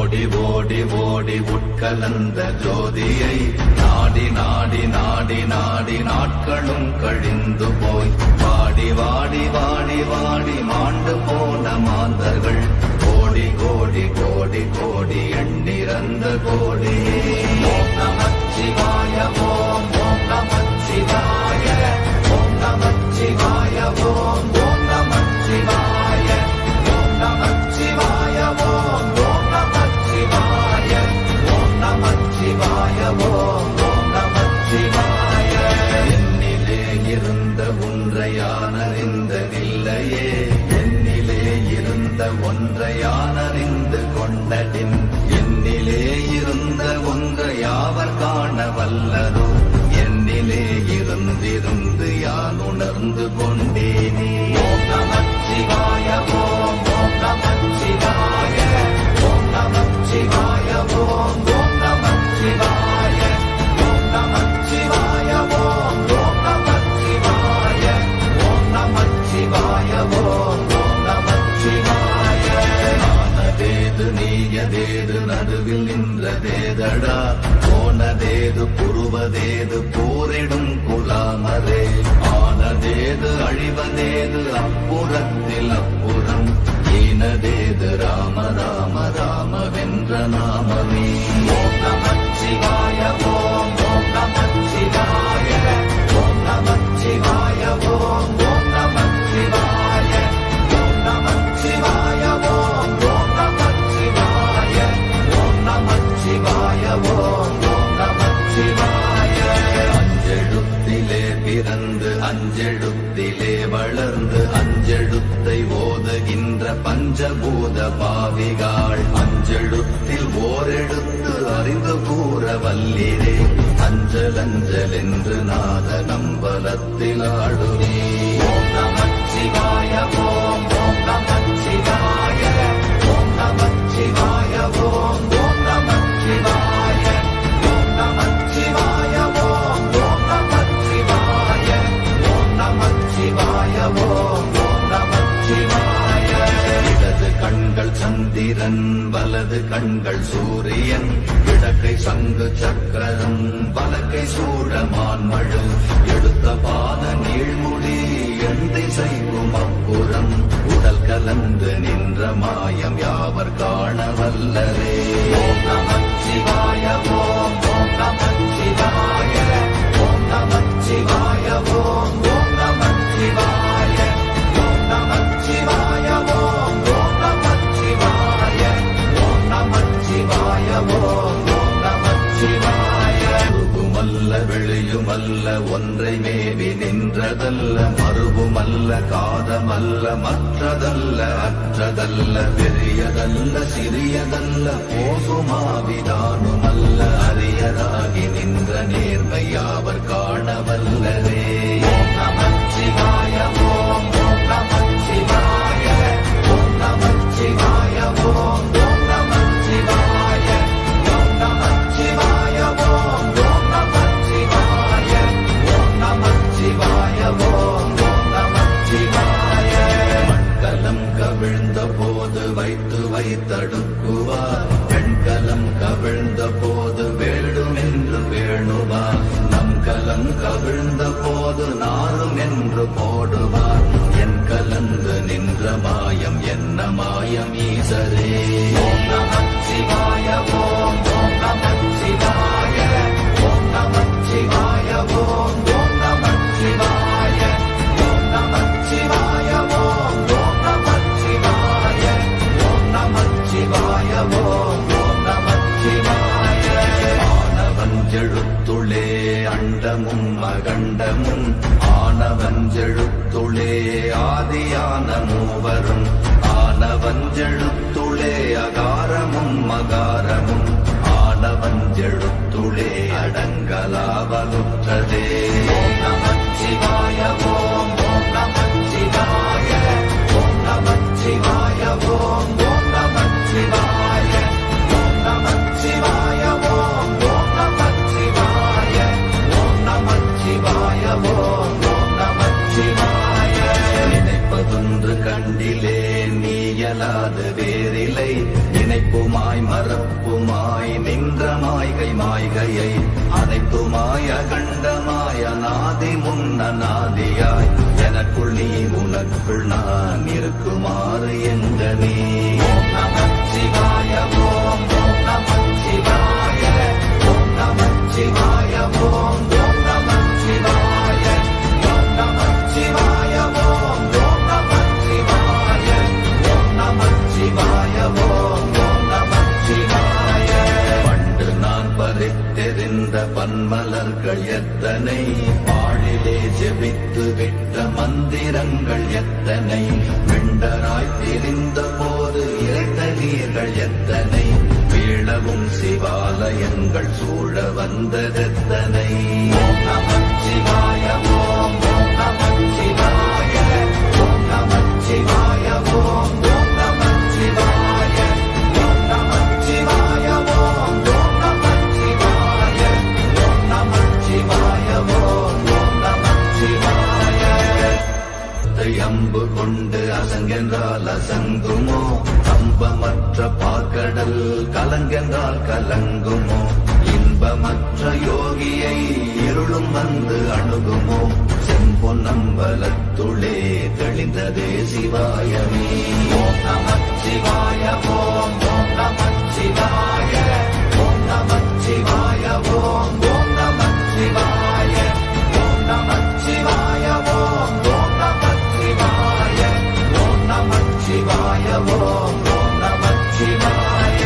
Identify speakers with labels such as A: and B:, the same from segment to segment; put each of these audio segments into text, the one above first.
A: ஓடி ஓடி ஓடி உட்கலந்த ஜோதியை நாடி நாடி நாடி நாடி நாட்களும் கழிந்து போய் வாடி வாடி வாடி வாடி மாண்டு போன மாந்தர்கள் கோடி கோடி கோடி கோடி எண்ணிறந்த கோடியே. ஓம் நமச்சிவாய ஓம் ஓம் நமச்சிவாய ஓம் நமச்சிவாய ஓம் ஓம் நமச்சிவாய ஓம் நமச்சிவாய ஓம் ஓம் நமச்சிவாய ஓம் நமச்சிவாய ஓம் ஓம் நமச்சிவாய. என்னிலே இருந்த ஒன்றை யான் அறிந்ததில்லையே, என்னிலே இருந்த ஒன்றை யான் அறிந்து கொண்டடின், என்னிலே இருந்த ஒன்றை யாவர் காண வல்லரோ, என்னிலே இருந்திருந்து யான் உணர்ந்து கொண்டேனே. ஓம் நமச்சிவாய ஓம் ஓம் நமச்சிவாய ஓம் நமச்சிவாய ஓம் ஓம் நமச்சிவாய ஓம் நமச்சிவாய ஓம் ஓம் நமச்சிவாய ஓம் நமச்சிவாய ஓம் ஓம் நமச்சிவாய. ஆனதேது நீயதேது நடுவில் நின்றதேதடா, போனதேது புருவதேது போரிடும் குலாமரே, ஆனதேது அழிவதேது அப்புறத்தில் அப்புறம், ஈனதேது ராம ராம ராமவென்ற நாமமே. ஓம் நமச்சிவாய ஓம் ஓம் நமச்சிவாய ஓம் நமச்சிவாய ஓம் ஓம் நமச்சிவாய ஓம் நமச்சிவாய ஓம் ஓம் நமச்சிவாய ஓம் நமச்சிவாய ஓம் ஓம் நமச்சிவாய. அஞ்செழுத்திலே பிறந்து அஞ்செழுத்திலே வளர்ந்து அஞ்செழுத்தை ஓதுகின்ற பஞ்சபூத பாவிகாள், அஞ்செழுத்தில் ஓரெழுத்து அறிந்து கூற வல்லிரே, அஞ்சல் அஞ்சல் என்று நாத நம்பலத்தில் ஆடுவே. ஓம் நமச்சிவாய ஓம் ஓம் நமச்சிவாய ஓம் நமச்சிவாய ஓம் ஓம் நமச்சிவாய ஓம் நமச்சிவாய ஓம் ஓம் நமச்சிவாய ஓம் நமச்சிவாய ஓம் ஓம் நமச்சிவாய. இடது கண்கள் சந்திரன் வலது கண்கள் சூரியன், இடக்கை சங்கு சக்கரம் வலக்கை சூழமான் மழு, எடுத்த பாத நீழ்முடி எண் திசைக்கும் அப்புறம், உடல் கலந்து நின்ற மாயம் யாவர் காண வல்லரே. ஓம் நமச்சிவாய ஓம் ஓம் நமச்சிவாய ஓம் நமச்சிவாய ஓம் ஓம் நமச்சிவாய ஓம் நமச்சிவாய ஓம் ஓம் நமச்சிவாய ஓம் நமச்சிவாய ஓம் ஓம் நமச்சிவாய. உருகுமல்ல வெளியுமல்ல ஒன்றை மேவி நின்றதல்ல, மறுவுமல்ல காதமல்ல மற்றதல்ல அற்றதல்ல, பெரியதல்ல சிறியதல்ல போகுமாவிதானுமல்ல, அரியதாகி நின்ற நேர்மை யாவர் காண வல்லரே. ஓம் நமச்சிவாய ஓம் ஓம் நமச்சிவாய ஓம் நமச்சிவாய ஓம் ஓம் நமச்சிவாய ஓம் நமச்சிவாய ஓம் ஓம் நமச்சிவாய ஓம் நமச்சிவாய ஓம் ஓம் நமச்சிவாய. மண்கலம் கவிழ்ந்த போது வைத்து வைத்தடுக்குவார், பெண்கலம் கவிழ்ந்த போது வேடும் என்று வேணுவார், நம் கலம் கவிழ்ந்த போது நாரும் என்று போடுவார், என் கலந்து நின்ற மாயம் என்ன மாயம் ஈசரே. ஓம் நமச்சிவாய ஓம் ஓம் நமச்சிவாய ஓம் நமச்சிவாய ஓம் ஓம் நமச்சிவாய ஓம் நமச்சிவாய ஓம் ஓம் நமச்சிவாய ஓம் நமச்சிவாய ஓம் ஓம் நமச்சிவாய. ஆனவஞ்செழுத்துளே அண்டமும் அகண்டமும், ஆனவஞ்செழுத்துளே ஆதியான மூவரும், ஆனவஞ்செழுத்துளே அகாரமும் மகாரமும், ஆனவஞ்செழுத்துளே அடங்கலாவலுற்றதே. ஓம் நமச்சிவாய ஓம் ஓம் நமச்சிவாய ஓம் நமச்சிவாய ஓம் ஓம் நமச்சிவாய ஓம் நமச்சிவாய ஓம் ஓம் நமச்சிவாய ஓம் நமச்சிவாய ஓம் ஓம் நமச்சிவாய. நினைப்பதொன்று கண்டிலே நீயலாது வேறில்லை, நினைப்புமாய் மறப்பு அண்டமாய கண்டமாய நாதி முன்னநாதியாய் எனக்குள் நீ உனக்குள் நான் இருக்குமாறு எங்கனே. ஓம் நமச்சிவாய ஓம் ஓம் நமச்சிவாய ஓம் நமச்சிவாய ஓம் ஓம் நமச்சிவாய ஓம் நமச்சிவாய ஓம் ஓம் நமச்சிவாய ஓம் நமச்சிவாய ஓம் ஓம் நமச்சிவாய. பண்டு நான் பறித்தெறிந்த பன்மலர்கள் எத்தனை, பாழிலே ஜெபித்து விட்ட மந்திரங்கள் எத்தனை, விண்டராய் திரிந்த போது இறைத்த நீர்கள் எத்தனை, வீழவும் சிவாலயங்கள் சூழ வந்ததெத்தனை. ஓம் நமச்சிவாய ஓம் ஓம் நமச்சிவாய ஓம் நமச்சிவாய ஓம் ஓம் நமச்சிவாய ஓம் நமச்சிவாய ஓம் ஓம் நமச்சிவாய ஓம் நமச்சிவாய ஓம் ஓம் நமச்சிவாய. அம்பு கொண்டு அசங்கென்றால் அசங்குமோ, அம்பமற்ற பார்க்கடல் கலங்கென்றால் கலங்குமோ, இன்பமற்ற யோகியை இருளும் வந்து அணுகுமோ, செம்பொன்னம்பலத்துளே தெளிந்ததே சிவாயமே. ஓம் நமச்சிவாய ஓம் ஓம் நமச்சிவாய ஓம் நமச்சிவாய ஓம் ஓம் நமச்சிவாய ஓம் நமச்சிவாய ஓம் ஓம் நமச்சிவாய ஓம் நமச்சிவாய ஓம் ஓம் நமச்சிவாய.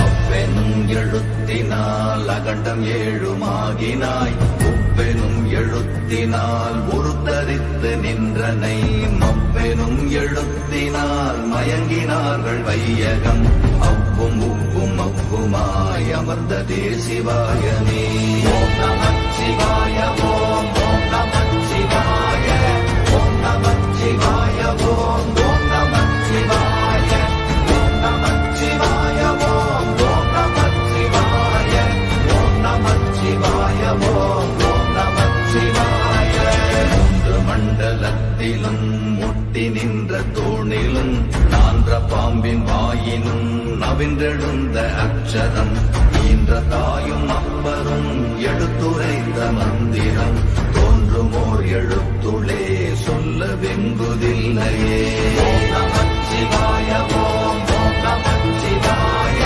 A: அப்பெனும் எழுத்தினால் அகண்டம் ஏழுமாகினாய், உப்பெனும் எழுத்தினால் உருத்தரித்து நின்றனை, மப்பெனும் எழுத்தினால் மயங்கினார்கள் வையகம், அவ்வும் உவ்வும் அவ்வுமாய் அமர்ந்ததே சிவாயமே. ஓம் நமச்சிவாய ஓம் ஓம் நமச்சிவாய ஓம் நமச்சிவாய ஓம் ஓம் நமச்சிவாய ஓம் நமச்சிவாய ஓம் ஓம் நமச்சிவாய ஓம் நமச்சிவாய ஓம் ஓம் நமச்சிவாய. மூன்று மண்டலத்திலும் முட்டி நின்ற தூணிலும் நான்ற பாம்பின் வாயினும் நவின்றெழுந்த அக்ஷரம், ஈன்ற தாயும் அப்பரும் எடுத்துரைத்த மந்திரம், தோன்றுமோர் எழுத்துளே சொல்ல வெங்குதில்லையே. ஓம் நமச்சிவாய ஓம் ஓம் நமச்சிவாய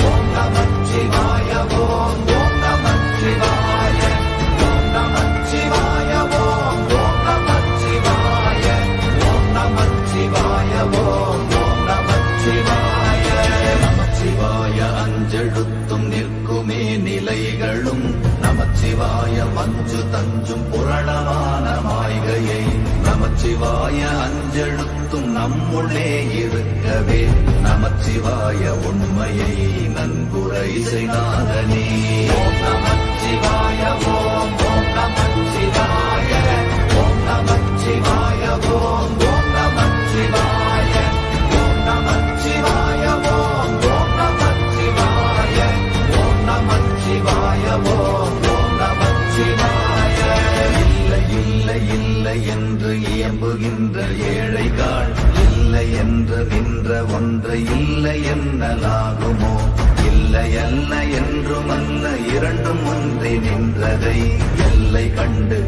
A: ஓம் நமச்சிவாய ஓம் ஓம் நமச்சிவாய ஓம் நமச்சிவாய ஓம் ஓம் நமச்சிவாய ஓம் நமச்சிவாய ஓம் ஓம் நமச்சிவாய. நமச்சிவாய அஞ்செழுத்தும் நிற்குமே நிலைகளும், நமச்சிவாய மஞ்சு தஞ்சும் புரணமான மாய்கையை, நமச்சிவாய அஞ்செழுத்தும் நம்முள்ளே இருக்கவே, நமச்சிவாய உண்மையை நன்குரை செய்தாதனே. ஓம் நமச்சிவாய ஓம் ஓம் நமச்சிவாய ஓம் நமச்சிவாய ஓம் ஓம் நமச்சிவாய ஓம் நமச்சிவாய ஓம் ஓம் நமச்சிவாய ஓம் நமச்சிவாய ஓம் ஓம் நமச்சிவாய. இல்லை இல்லை இல்லை என்று இயம்புகின்ற ஏழைகள், இல்லை என்று நின்ற ஒன்றை இல்லை என்னலாகுமோ, இல்லை அல்ல என்றும் அல்ல இரண்டும் ஒன்றி நின்றதை எல்லை கண்டு